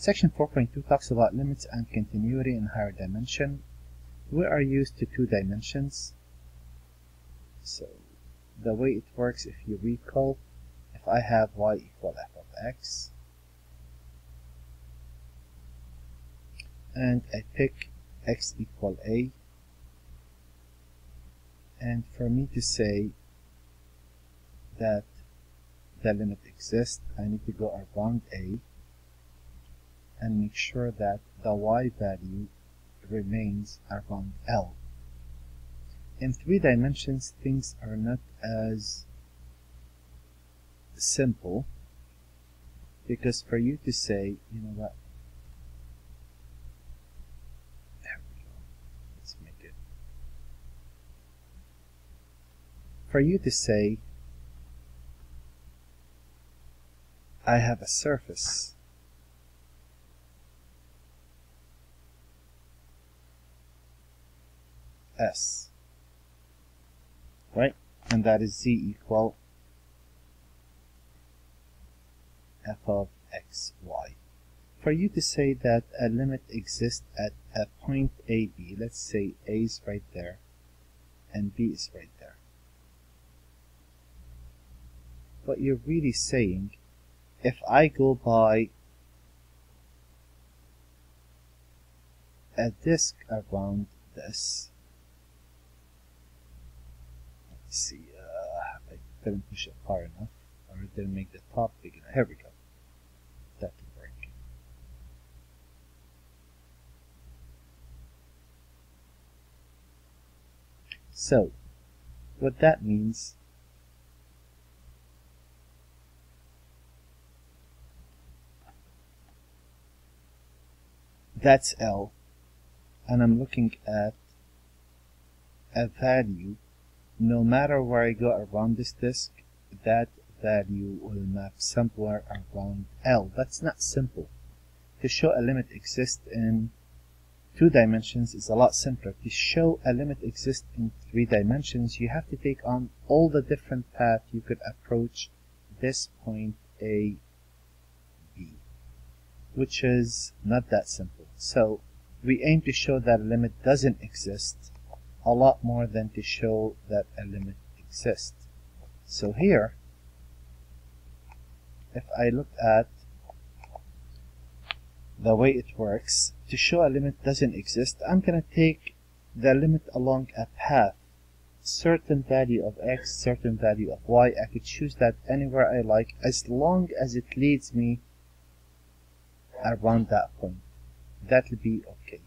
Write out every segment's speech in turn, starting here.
Section 4.2 talks about limits and continuity in higher dimension. We are used to 2 dimensions. So the way it works, if you recall, if I have y equal f of x, and I pick x equal a, and for me to say that the limit exists, I need to go around a and make sure that the y value remains around L. In 3 dimensions, things are not as simple, because for you to say, you know what, there we go, let's make it, for you to say I have a surface S, right? And that is z equal f of x, y. For you to say that a limit exists at a point a, b, let's say a is right there and b is right there. What you're really saying, if I go by a disk around this, let's see, I didn't push it far enough, or I didn't make the top big enough. Here we go. That will work. So, what that means, that's L, and I'm looking at a value. No matter where I go around this disk, that value will map somewhere around L. That's not simple. To show a limit exists in 2 dimensions is a lot simpler. To show a limit exists in 3 dimensions, you have to take on all the different paths you could approach this point A, B, which is not that simple. So we aim to show that a limit doesn't exist a lot more than to show that a limit exists. So here, if I look at the way it works, to show a limit doesn't exist, I'm going to take the limit along a path, certain value of x, certain value of y. I could choose that anywhere I like, as long as it leads me around that point. That will be okay.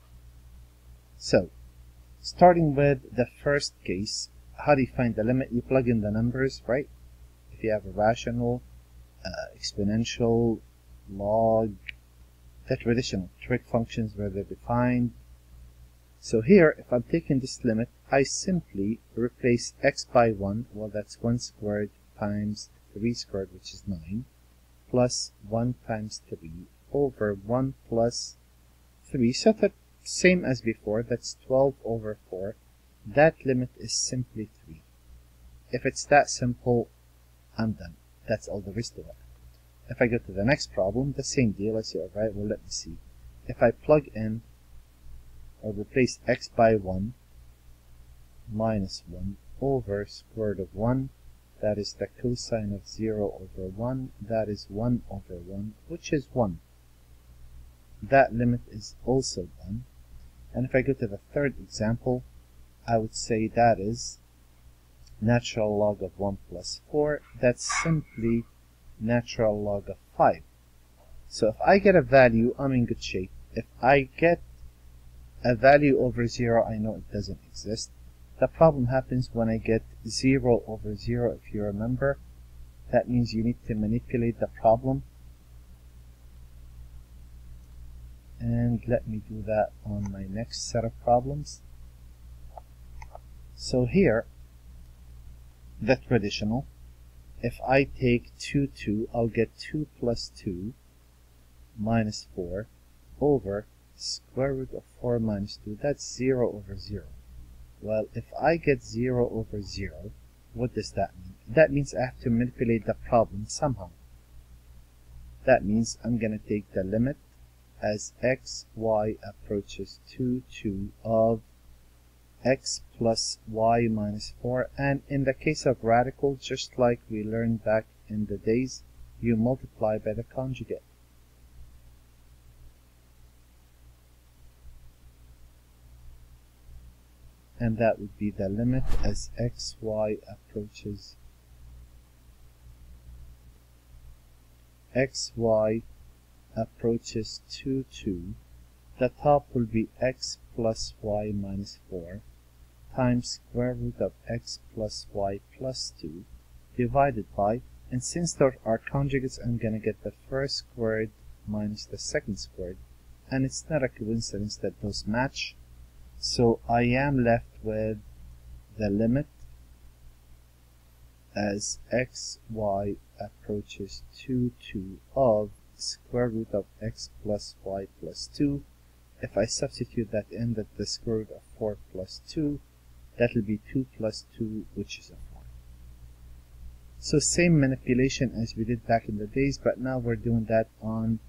So, starting with the first case, how do you find the limit? You plug in the numbers, right? If you have a rational, exponential, log, the traditional trig functions where they're defined. So here, if I'm taking this limit, I simply replace x by 1, well that's 1 squared times 3 squared, which is 9, plus 1 times 3 over 1 plus 3, so that same as before, that's 12 over 4. That limit is simply 3. If it's that simple, I'm done. That's all there is to it. If I go to the next problem, the same deal. I say, alright, well, let me see. If I plug in or replace x by 1 minus 1 over square root of 1, that is the cosine of 0 over 1, that is 1 over 1, which is 1. That limit is also done. And if I go to the third example, I would say that is natural log of 1 plus 4. That's simply natural log of 5. So if I get a value, I'm in good shape. If I get a value over 0, I know it doesn't exist. The problem happens when I get 0 over 0, if you remember. That means you need to manipulate the problem. And let me do that on my next set of problems. So here, the traditional, if I take 2, 2, I'll get 2 plus 2 minus 4 over square root of 4 minus 2. That's 0 over 0. Well, if I get 0 over 0, what does that mean? That means I have to manipulate the problem somehow. That means I'm going to take the limit as x, y approaches 2, 2 of x plus y minus 4. And in the case of radical, just like we learned back in the days, you multiply by the conjugate. And that would be the limit as x, y approaches x, y approaches 2, 2. The top will be x plus y minus 4 times square root of x plus y plus 2 divided by, and since there are conjugates, I'm going to get the first squared minus the second squared, and it's not a coincidence that those match. So I am left with the limit as x, y approaches 2, 2 of square root of x plus y plus 2. If I substitute that in, that the square root of 4 plus 2, that will be 2 plus 2, which is a 4. So same manipulation as we did back in the days, but now we're doing that on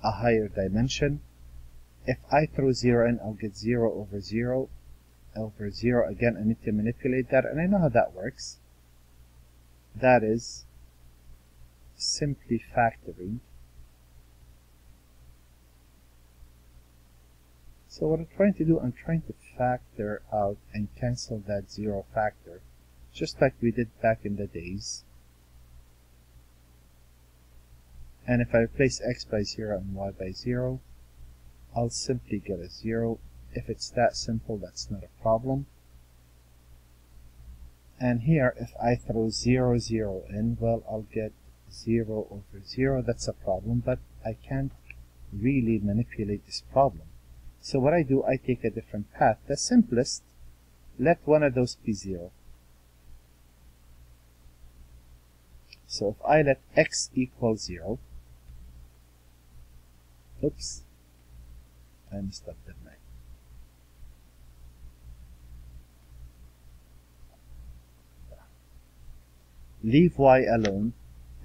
a higher dimension. If I throw 0 in, I'll get 0 over 0 over 0. Again, I need to manipulate that, and I know how that works. That is simply factoring. So what I'm trying to do, I'm trying to factor out and cancel that 0 factor, just like we did back in the days. And if I replace x by 0 and y by 0, I'll simply get a 0. If it's that simple, that's not a problem. And here, if I throw 0, 0 in, well, I'll get 0 over 0. That's a problem, but I can't really manipulate this problem. So what I do, I take a different path. The simplest, let one of those be 0. So if I let x equal 0, oops, I messed up, didn't I? Leave y alone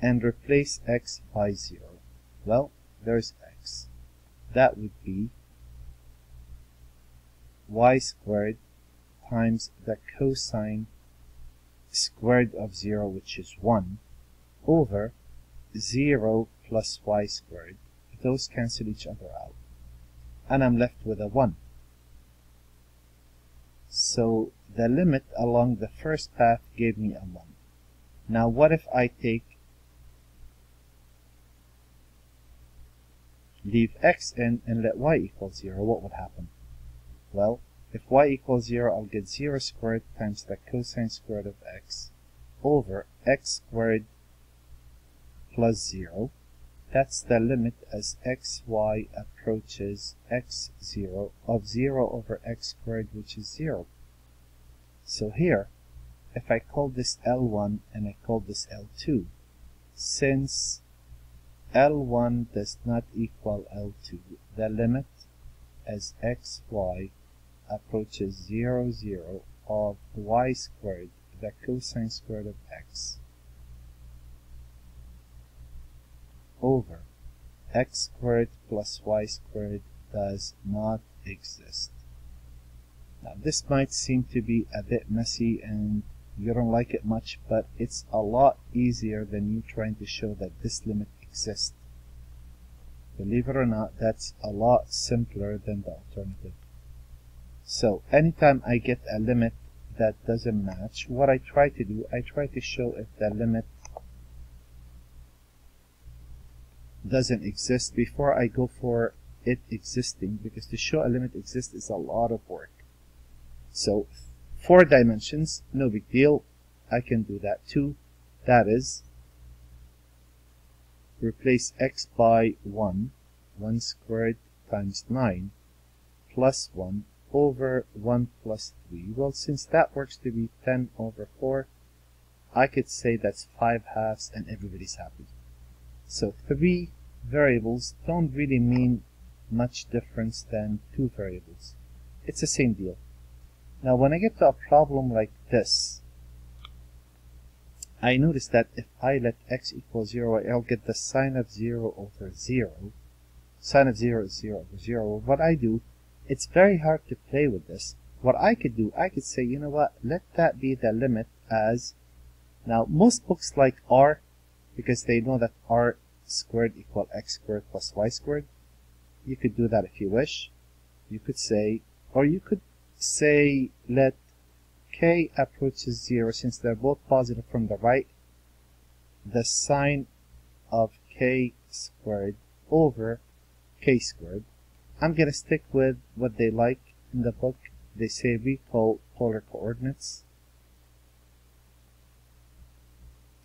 and replace x by 0. Well, there's x. That would be y squared times the cosine squared of 0, which is 1, over 0 plus y squared. Those cancel each other out, and I'm left with a 1. So the limit along the first path gave me a 1. Now what if I leave x in and let y equal 0? What would happen? Well, if y equals 0, I'll get 0 squared times the cosine squared of x over x squared plus 0. That's the limit as x, y approaches x, 0 of 0 over x squared, which is 0. So here, if I call this L1 and I call this L2, since L1 does not equal L2, the limit as x, y approaches 0, 0 of y squared, the cosine squared of x, over x squared plus y squared does not exist. Now this might seem to be a bit messy and you don't like it much, but it's a lot easier than you trying to show that this limit exists. Believe it or not, that's a lot simpler than the alternative. So anytime I get a limit that doesn't match, what I try to do, I try to show if the limit doesn't exist before I go for it existing, because to show a limit exists is a lot of work. So 4 dimensions, no big deal. I can do that too. That is, replace x by 1, 1 squared times 9, plus 1 over 1 plus 3. Well, since that works to be 10 over 4, I could say that's 5 halves and everybody's happy. So 3 variables don't really mean much difference than 2 variables. It's the same deal. Now when I get to a problem like this, I notice that if I let x equal 0, I'll get the sine of 0 over 0. Sine of 0 is 0 over 0. What I do, it's very hard to play with this. What I could do, I could say, you know what, let that be the limit as, now most books like R, because they know that R squared equal x squared plus y squared. You could do that if you wish. You could say, or you could say, let k approaches 0, since they're both positive from the right, the sine of k squared over k squared. I'm going to stick with what they like in the book. They say recall polar coordinates.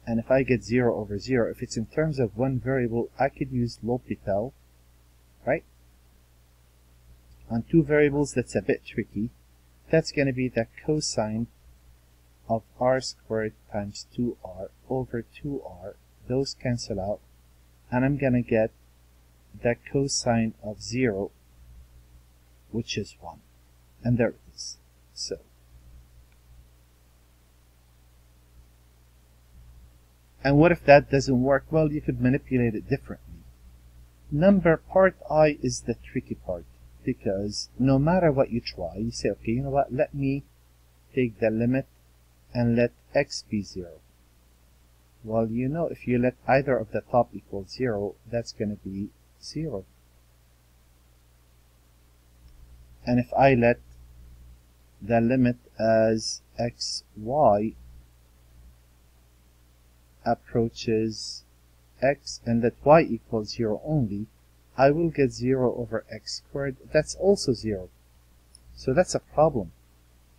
And if I get 0 over 0, if it's in terms of one variable, I could use L'Hopital, right? On two variables, that's a bit tricky. That's going to be the cosine of r squared times 2r over 2r. Those cancel out. And I'm going to get the cosine of 0, which is 1. And there it is. So, and what if that doesn't work? Well, you could manipulate it differently. Number part I is the tricky part, because no matter what you try, you say, okay, you know what, let me take the limit and let x be 0. Well, you know, if you let either of the top equal 0, that's going to be 0. And if I let the limit as xy approaches x and let y equals 0 only, I will get 0 over x squared. That's also 0. So that's a problem.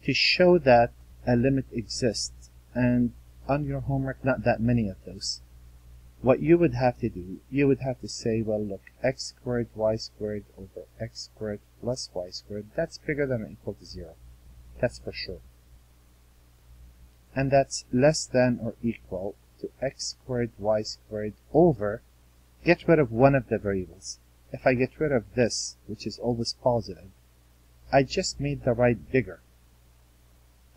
To show that a limit exists, and on your homework, not that many of those, what you would have to do, you would have to say, well, look, x squared y squared over x squared plus y squared, that's bigger than or equal to 0. That's for sure. And that's less than or equal to x squared y squared over, get rid of one of the variables. If I get rid of this, which is always positive, I just made the right bigger.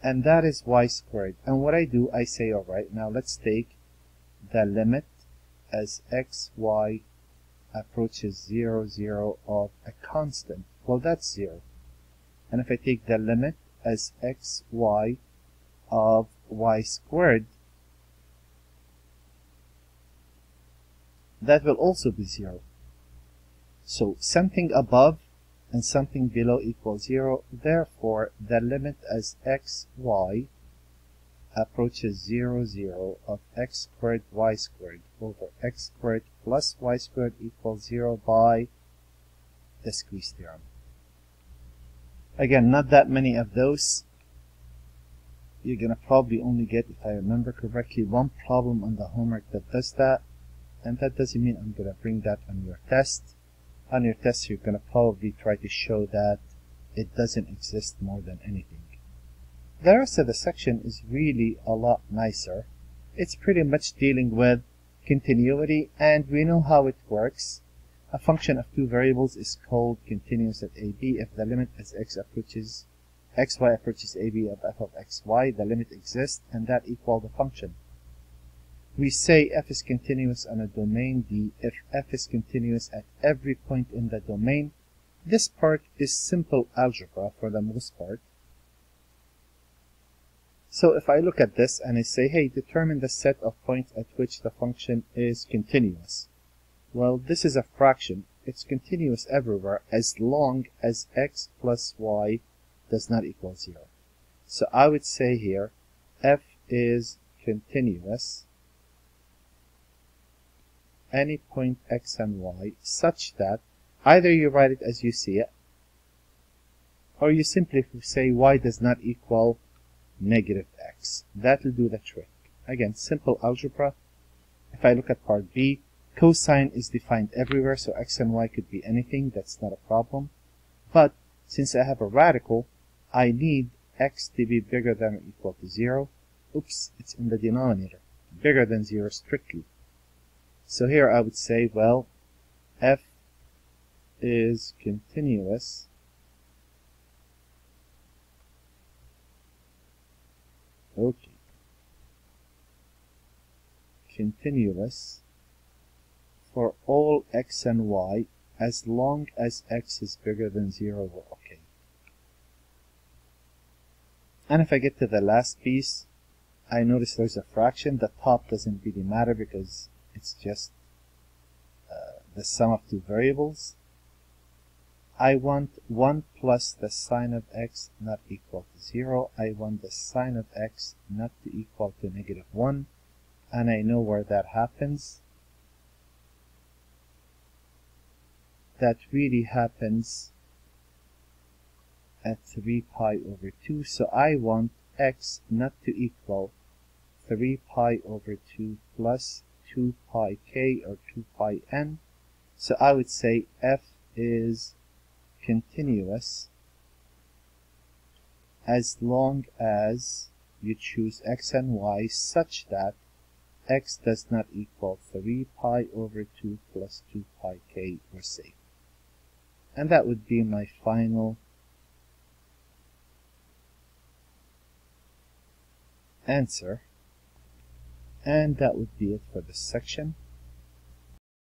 And that is y squared. And what I do, I say, alright, now let's take the limit as xy approaches 0, 0 of a constant. Well, that's 0. And if I take the limit as xy of y squared, that will also be 0. So something above and something below equals 0. Therefore, the limit as xy approaches 0, 0 of x squared y squared over x squared plus y squared equals 0 by the squeeze theorem. Again, not that many of those. You're going to probably only get, if I remember correctly, one problem on the homework that does that. And that doesn't mean I'm going to bring that on your test. On your test, you're going to probably try to show that it doesn't exist more than anything. The rest of the section is really a lot nicer. It's pretty much dealing with continuity, and we know how it works. A function of two variables is called continuous at ab if the limit as xy approaches ab of f of xy, the limit exists, and that equals the function. We say f is continuous on a domain D if f is continuous at every point in the domain. This part is simple algebra for the most part. So if I look at this and I say, hey, determine the set of points at which the function is continuous. Well, this is a fraction. It's continuous everywhere as long as x plus y does not equal 0. So I would say here, f is continuous any point x and y such that either you write it as you see it, or you simply say y does not equal negative x. That will do the trick. Again, simple algebra. If I look at part B, cosine is defined everywhere, so x and y could be anything. That's not a problem. But since I have a radical, I need x to be bigger than or equal to 0. Oops, it's in the denominator. Bigger than 0 strictly. So here I would say, well, f is continuous continuous for all x and y As long as x is bigger than 0, we're okay. And if I get to the last piece, I notice there's a fraction. The top doesn't really matter because it's just the sum of two variables. I want 1 plus the sine of x not equal to 0. I want the sine of x not to equal to negative 1. And I know where that happens. That really happens at 3 pi over 2. So I want x not to equal 3 pi over 2 plus 2 pi k or 2 pi n. So I would say f is continuous as long as you choose x and y such that x does not equal 3 pi over 2 plus 2 pi k. We're safe. And that would be my final answer. And that would be it for this section.